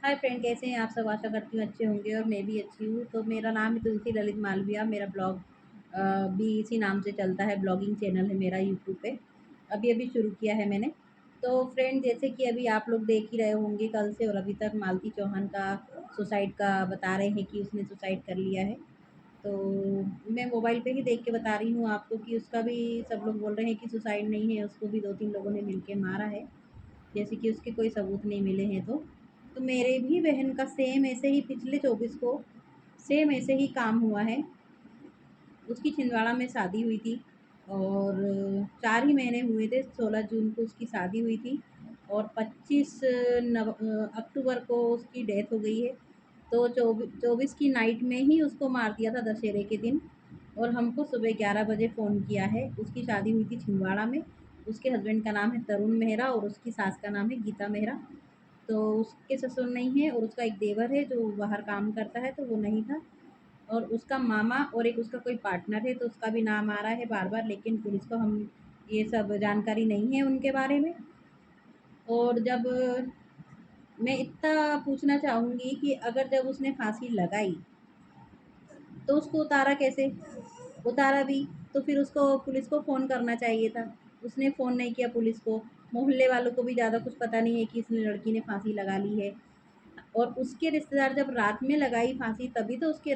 Hi friend, कैसे हैं आप सब? आशा करती हूँ अच्छे होंगे और मैं भी अच्छी हूँ। तो मेरा नाम है तुलसी ललित मालविया। मेरा ब्लॉग भी इसी नाम से चलता है। ब्लॉगिंग चैनल है मेरा यूट्यूब पे। अभी अभी शुरू किया है मैंने। तो फ्रेंड, जैसे कि अभी आप लोग देख ही रहे होंगे कल से और अभी तक मालती चौहान का सुसाइड का बता रहे हैं कि उसने सुसाइड कर लिया है। तो मैं मोबाइल पे ही देख के बता रही हूँ आपको कि उसका भी सब लोग बोल रहे हैं कि सुसाइड नहीं है, उसको भी 2-3 लोगों ने मिलके मारा है। जैसे कि उसके कोई सबूत नहीं मिले हैं। तो मेरे भी बहन का सेम ऐसे ही पिछले 24 को सेम ऐसे ही काम हुआ है। उसकी छिंदवाड़ा में शादी हुई थी और 4 ही महीने हुए थे। 16 जून को उसकी शादी हुई थी और 25 अक्टूबर को उसकी डेथ हो गई है। तो 24 की नाइट में ही उसको मार दिया था, दशहरे के दिन। और हमको सुबह 11 बजे फ़ोन किया है। उसकी शादी हुई थी छिंदवाड़ा में। उसके हस्बैंड का नाम है तरुण मेहरा और उसकी सास का नाम है गीता मेहरा। तो उसके ससुर नहीं है और उसका एक देवर है जो बाहर काम करता है, तो वो नहीं था। और उसका मामा और एक उसका कोई पार्टनर है, तो उसका भी नाम आ रहा है बार बार, लेकिन पुलिस को हम ये सब जानकारी नहीं है उनके बारे में। और जब मैं इतना पूछना चाहूँगी कि अगर जब उसने फांसी लगाई तो उसको उतारा कैसे? उतारा भी तो फिर उसको पुलिस को फ़ोन करना चाहिए था। उसने फ़ोन नहीं किया पुलिस को। मोहल्ले वालों को भी ज़्यादा कुछ पता नहीं है कि इस लड़की ने फांसी लगा ली है। और उसके रिश्तेदार जब रात में लगाई फांसी, तभी तो उसके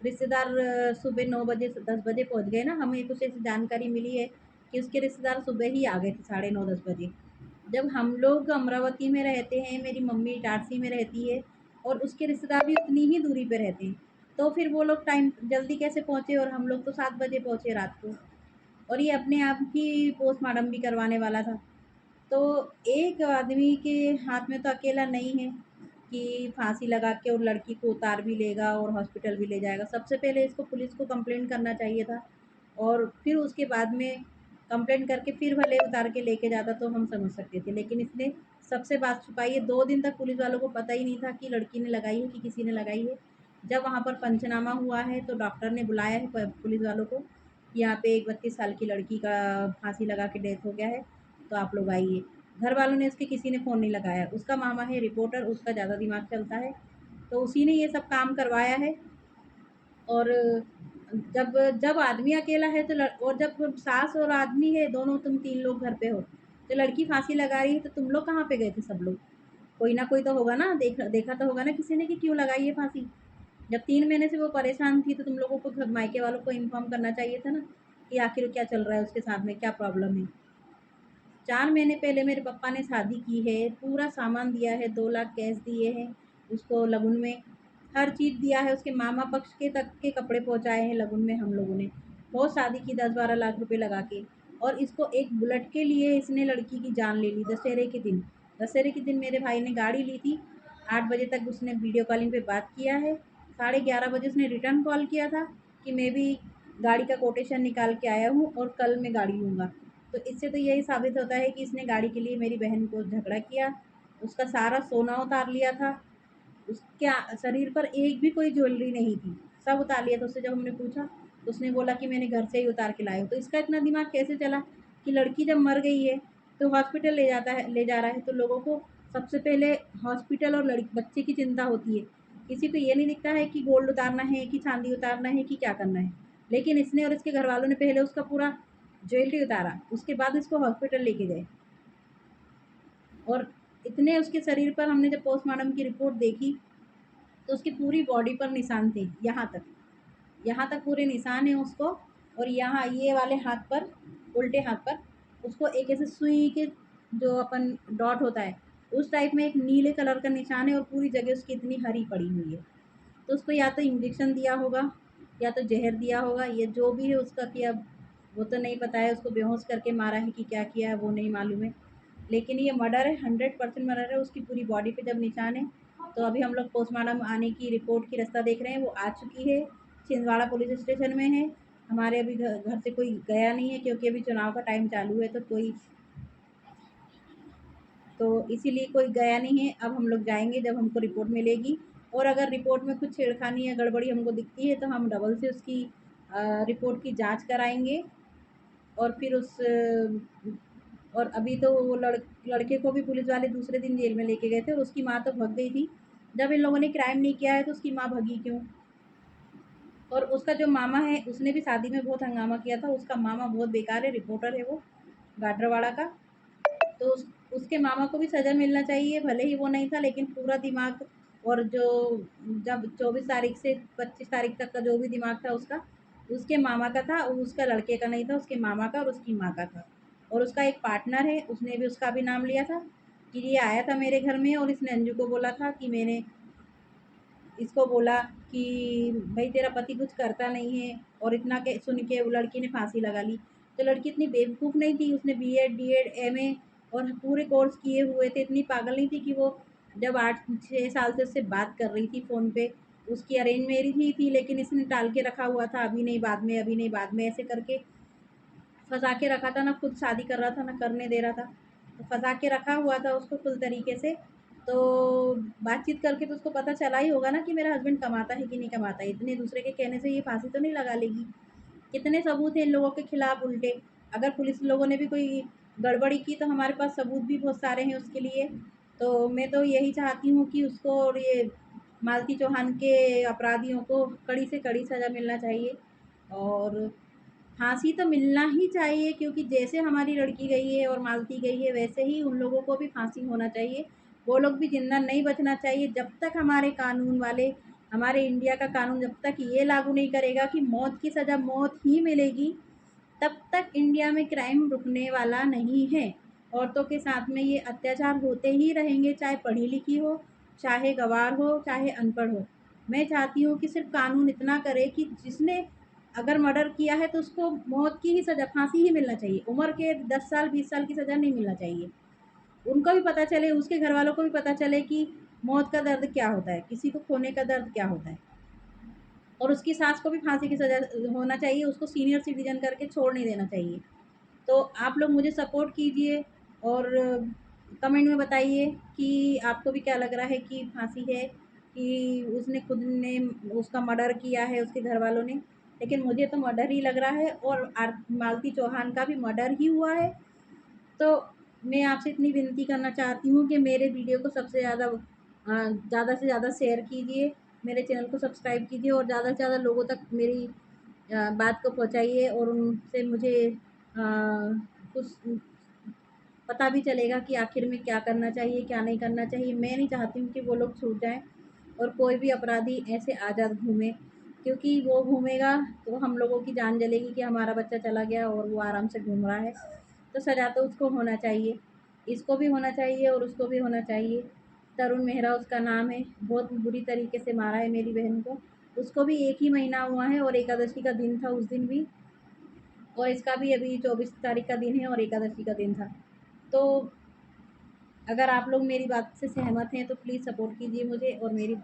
रिश्तेदार सुबह 9 बजे 10 बजे पहुंच गए ना। हमें कुछ ऐसी जानकारी मिली है कि उसके रिश्तेदार सुबह ही आ गए थे, 9:30 10 बजे। जब हम लोग अमरावती में रहते हैं, मेरी मम्मी इटारसी में रहती है और उसके रिश्तेदार भी उतनी ही दूरी पे रहते हैं, तो फिर वो लोग टाइम जल्दी कैसे पहुंचे? और हम लोग तो 7 बजे पहुंचे रात को। और ये अपने आप ही पोस्टमार्टम भी करवाने वाला था। तो एक आदमी के हाथ में तो अकेला नहीं है कि फांसी लगा के और लड़की को उतार भी लेगा और हॉस्पिटल भी ले जाएगा। सबसे पहले इसको पुलिस को कंप्लेंट करना चाहिए था और फिर उसके बाद में कंप्लेंट करके फिर भले उतार के लेके जाता तो हम समझ सकते थे, लेकिन इसने सबसे बात छुपाई है। 2 दिन तक पुलिस वालों को पता ही नहीं था कि लड़की ने लगाई है कि किसी ने लगाई है। जब वहाँ पर पंचनामा हुआ है तो डॉक्टर ने बुलाया है पुलिस वालों को कि यहाँ पे एक 32 साल की लड़की का फांसी लगा के डेथ हो गया है, तो आप लोग आइए। घर वालों ने उसके किसी ने फ़ोन नहीं लगाया। उसका मामा है रिपोर्टर, उसका ज़्यादा दिमाग चलता है, तो उसी ने ये सब काम करवाया है। और जब जब आदमी अकेला है तो और जब सास और आदमी है, दोनों तुम 3 लोग घर पे हो, तो लड़की फांसी लगा रही है, तो तुम लोग कहाँ पे गए थे सब लोग? कोई ना कोई तो होगा ना, देखा तो होगा ना किसी ने कि क्यों लगाई है फांसी। जब 3 महीने से वो परेशान थी तो तुम लोगों को मायके वालों को इन्फॉर्म करना चाहिए था ना कि आखिर क्या चल रहा है उसके साथ में, क्या प्रॉब्लम है। 4 महीने पहले मेरे पापा ने शादी की है, पूरा सामान दिया है, 2 लाख कैश दिए हैं उसको लगुन में। हर चीज़ दिया है, उसके मामा पक्ष के तक के कपड़े पहुंचाए हैं लगुन में हम लोगों ने। बहुत शादी की 10-12 लाख रुपए लगा के। और इसको एक बुलेट के लिए इसने लड़की की जान ले ली दशहरे के दिन। दशहरे के दिन मेरे भाई ने गाड़ी ली थी। 8 बजे तक उसने वीडियो कॉलिंग पे बात किया है। 11:30 बजे उसने रिटर्न कॉल किया था कि मैं भी गाड़ी का कोटेशन निकाल के आया हूँ और कल मैं गाड़ी लूँगा। तो इससे तो यही साबित होता है कि इसने गाड़ी के लिए मेरी बहन को झगड़ा किया। उसका सारा सोना उतार लिया था। उसके शरीर पर एक भी कोई ज्वेलरी नहीं थी, सब उतार लिया था। उससे जब हमने पूछा तो उसने बोला कि मैंने घर से ही उतार के लाया हूँ। तो इसका इतना दिमाग कैसे चला कि लड़की जब मर गई है तो हॉस्पिटल ले जा रहा है, तो लोगों को सबसे पहले हॉस्पिटल और लड़की बच्चे की चिंता होती है। किसी को ये नहीं दिखता है कि गोल्ड उतारना है कि चांदी उतारना है कि क्या करना है। लेकिन इसने और इसके घर वालों ने पहले उसका पूरा ज्वेलरी उतारा, उसके बाद इसको हॉस्पिटल लेके गए। और इतने उसके शरीर पर हमने जब पोस्टमार्टम की रिपोर्ट देखी तो उसकी पूरी बॉडी पर निशान थे, यहाँ तक पूरे निशान हैं उसको। और यहाँ ये वाले हाथ पर, उल्टे हाथ पर उसको एक ऐसे सुई के, जो अपन डॉट होता है उस टाइप में, एक नीले कलर का निशान है और पूरी जगह उसकी इतनी हरी पड़ी हुई है। तो उसको या तो इंजेक्शन दिया होगा या तो जहर दिया होगा, ये जो भी है उसका कि अब वो तो नहीं पता है। उसको बेहोश करके मारा है कि क्या किया है वो नहीं मालूम है। लेकिन ये मर्डर है, 100% मर्डर है। उसकी पूरी बॉडी पे जब निशान है, तो अभी हम लोग पोस्टमार्टम आने की रिपोर्ट की रास्ता देख रहे हैं। वो आ चुकी है, छिंदवाड़ा पुलिस स्टेशन में है। हमारे अभी घर से कोई गया नहीं है क्योंकि अभी चुनाव का टाइम चालू है, तो इसीलिए कोई गया नहीं है। अब हम लोग जाएंगे जब हमको रिपोर्ट मिलेगी। और अगर रिपोर्ट में कुछ छेड़खानी या गड़बड़ी हमको दिखती है तो हम डबल से उसकी रिपोर्ट की जांच कराएंगे। और फिर और अभी तो वो लड़के को भी पुलिस वाले दूसरे दिन जेल में लेके गए थे और उसकी माँ तो भाग गई थी जब इन लोगों ने क्राइम नहीं किया है तो उसकी माँ भगी क्यों? और उसका जो मामा है उसने भी शादी में बहुत हंगामा किया था। उसका मामा बहुत बेकार है, रिपोर्टर है वो गाडरवाड़ा का। तो उसके मामा को भी सज़ा मिलना चाहिए, भले ही वो नहीं था, लेकिन पूरा दिमाग और जो जब 24 तारीख से 25 तारीख तक का जो भी दिमाग था उसका, उसके मामा का था, उसका लड़के का नहीं था, उसके मामा का और उसकी माँ का था। और उसका एक पार्टनर है, उसने भी उसका भी नाम लिया था कि ये आया था मेरे घर में और इसने अंजू को बोला था कि मैंने इसको बोला कि भाई तेरा पति कुछ करता नहीं है, और इतना के सुन के वो लड़की ने फांसी लगा ली। तो लड़की इतनी बेवकूफ़ नहीं थी, उसने बीएड डीएड एमए और पूरे कोर्स किए हुए थे। इतनी पागल नहीं थी कि वो जब 8-6 साल से उससे बात कर रही थी फ़ोन पे, उसकी अरेंज मैरिज ही थी, लेकिन इसने टाल के रखा हुआ था, अभी नहीं बाद में, अभी नहीं बाद में, ऐसे करके फंसा के रखा था। ना खुद शादी कर रहा था ना करने दे रहा था, तो फंसा के रखा हुआ था उसको फुल तरीके से। तो बातचीत करके तो उसको पता चला ही होगा ना कि मेरा हस्बैंड कमाता है कि नहीं कमाता है। इतने दूसरे के कहने से ये फांसी तो नहीं लगा लेगी। कितने सबूत हैं इन लोगों के खिलाफ उल्टे। अगर पुलिस लोगों ने भी कोई गड़बड़ी की तो हमारे पास सबूत भी बहुत सारे हैं उसके लिए। तो मैं तो यही चाहती हूँ कि उसको और ये मालती चौहान के अपराधियों को कड़ी से कड़ी सज़ा मिलना चाहिए। और फांसी तो मिलना ही चाहिए, क्योंकि जैसे हमारी लड़की गई है और मालती गई है वैसे ही उन लोगों को भी फांसी होना चाहिए। वो लोग भी जिंदा नहीं बचना चाहिए। जब तक हमारे कानून वाले, हमारे इंडिया का कानून जब तक ये लागू नहीं करेगा कि मौत की सज़ा मौत ही मिलेगी, तब तक इंडिया में क्राइम रुकने वाला नहीं है। औरतों के साथ में ये अत्याचार होते ही रहेंगे, चाहे पढ़ी लिखी हो, चाहे गँवार हो, चाहे अनपढ़ हो। मैं चाहती हूँ कि सिर्फ़ कानून इतना करे कि जिसने अगर मर्डर किया है तो उसको मौत की ही सज़ा, फांसी ही मिलना चाहिए। उम्र के 10 साल 20 साल की सज़ा नहीं मिलना चाहिए। उनको भी पता चले, उसके घर वालों को भी पता चले कि मौत का दर्द क्या होता है, किसी को खोने का दर्द क्या होता है। और उसकी सास को भी फांसी की सज़ा होना चाहिए, उसको सीनियर सिटीजन करके छोड़ नहीं देना चाहिए। तो आप लोग मुझे सपोर्ट कीजिए और कमेंट में बताइए कि आपको भी क्या लग रहा है कि फांसी है कि उसने खुद ने उसका मर्डर किया है उसके घर वालों ने। लेकिन मुझे तो मर्डर ही लग रहा है, और मालती चौहान का भी मर्डर ही हुआ है। तो मैं आपसे इतनी विनती करना चाहती हूँ कि मेरे वीडियो को सबसे ज़्यादा से ज़्यादा शेयर कीजिए, मेरे चैनल को सब्सक्राइब कीजिए और ज़्यादा से ज़्यादा लोगों तक मेरी बात को पहुँचाइए, और उनसे मुझे कुछ पता भी चलेगा कि आखिर में क्या करना चाहिए, क्या नहीं करना चाहिए। मैं नहीं चाहती हूँ कि वो लोग छूट जाएँ और कोई भी अपराधी ऐसे आज़ाद घूमे, क्योंकि वो घूमेगा तो हम लोगों की जान जलेगी कि हमारा बच्चा चला गया और वो आराम से घूम रहा है। तो सज़ा तो उसको होना चाहिए, इसको भी होना चाहिए और उसको भी होना चाहिए। तरुण मेहरा उसका नाम है, बहुत बुरी तरीके से मारा है मेरी बहन को। उसको भी 1 ही महीना हुआ है और एकादशी का दिन था उस दिन भी, और इसका भी अभी 24 तारीख का दिन है और एकादशी का दिन था। तो अगर आप लोग मेरी बात से सहमत हैं तो प्लीज़ सपोर्ट कीजिए मुझे और मेरी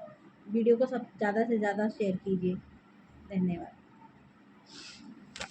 वीडियो को सब ज़्यादा से ज़्यादा शेयर कीजिए। धन्यवाद।